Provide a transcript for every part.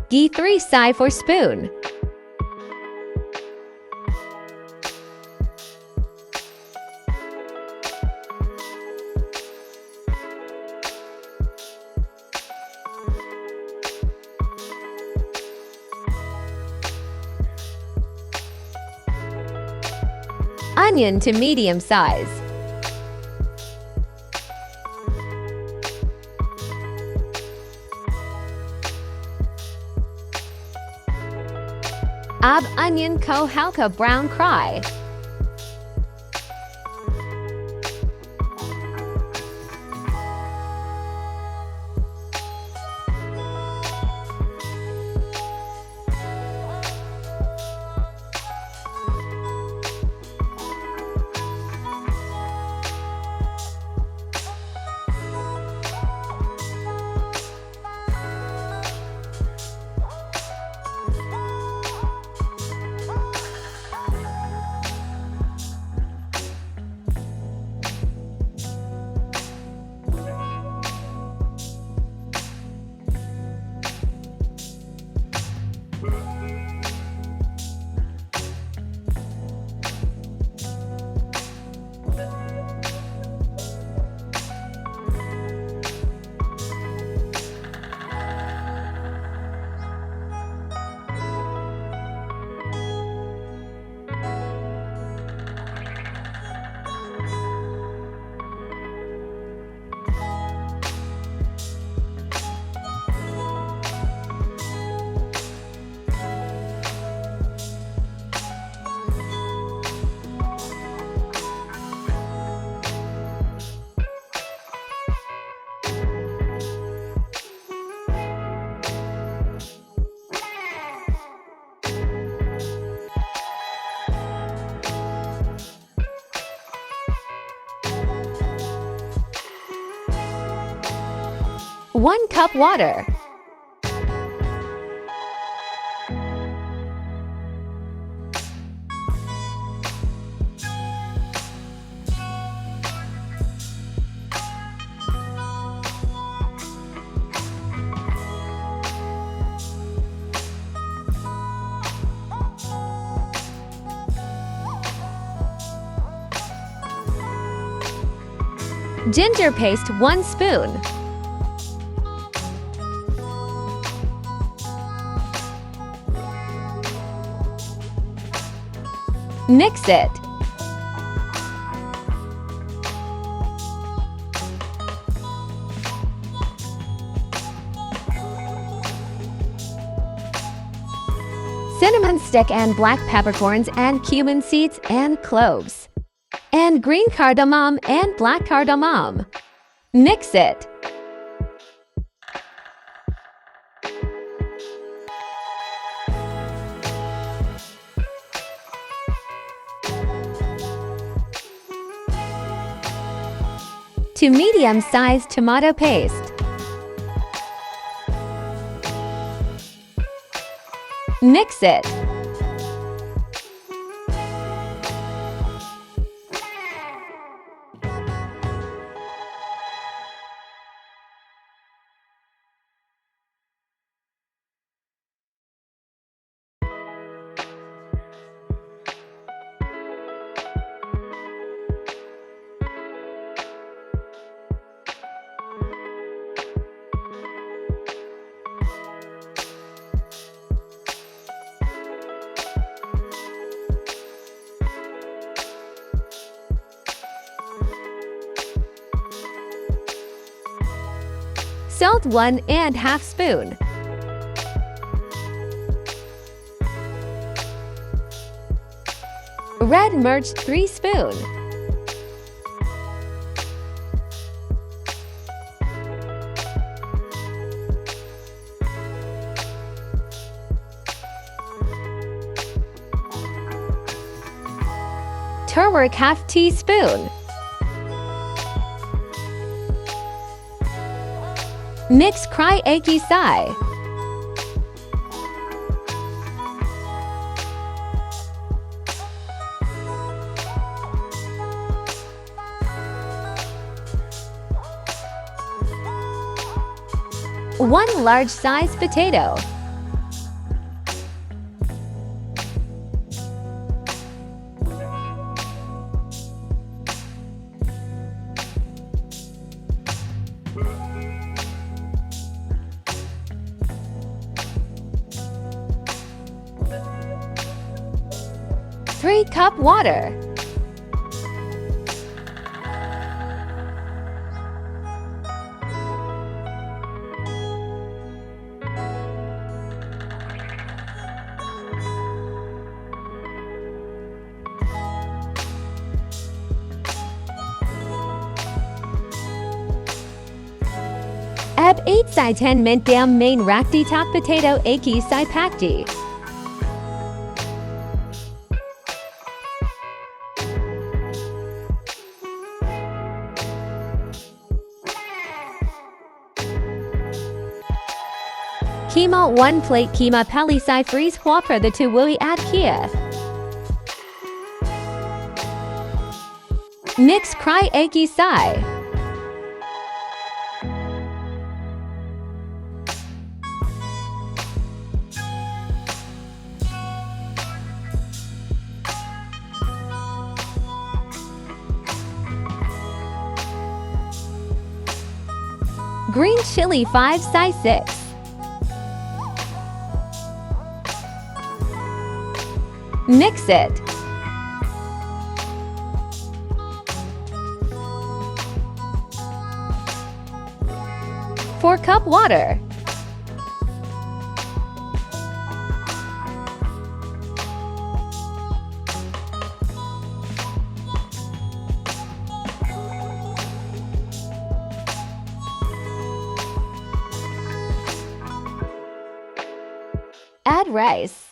Ghee 3 sai for spoon. Onion to medium size. Ab onion ko halka brown cry. One cup water. Ginger paste 1 spoon. Mix it. Cinnamon stick and black peppercorns and cumin seeds and cloves. And green cardamom and black cardamom. Mix it. To medium-sized tomato paste. Mix it. Salt 1½ spoon. Red mirch 3 spoon. Turmeric ½ teaspoon. Mix cry achy sai. One large size potato. Three cup water. Add 8 sai 10 mint dam main rakh top potato achy sai pakdi. Qeema 1 plate qeema pehly sai freeze huapra the 2 wui add kia. Mix cry achy sai. Green chili 5 sai 6. Mix it. Four cup water. Add rice.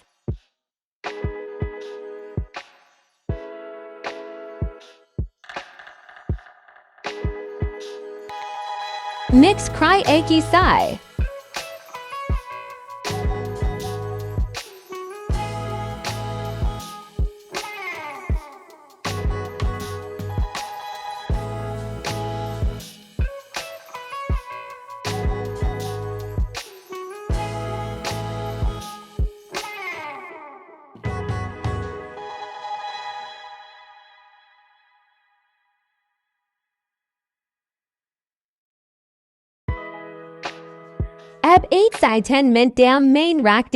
Mix cry achy sai. Add 8 sai 10 mint dam main rakh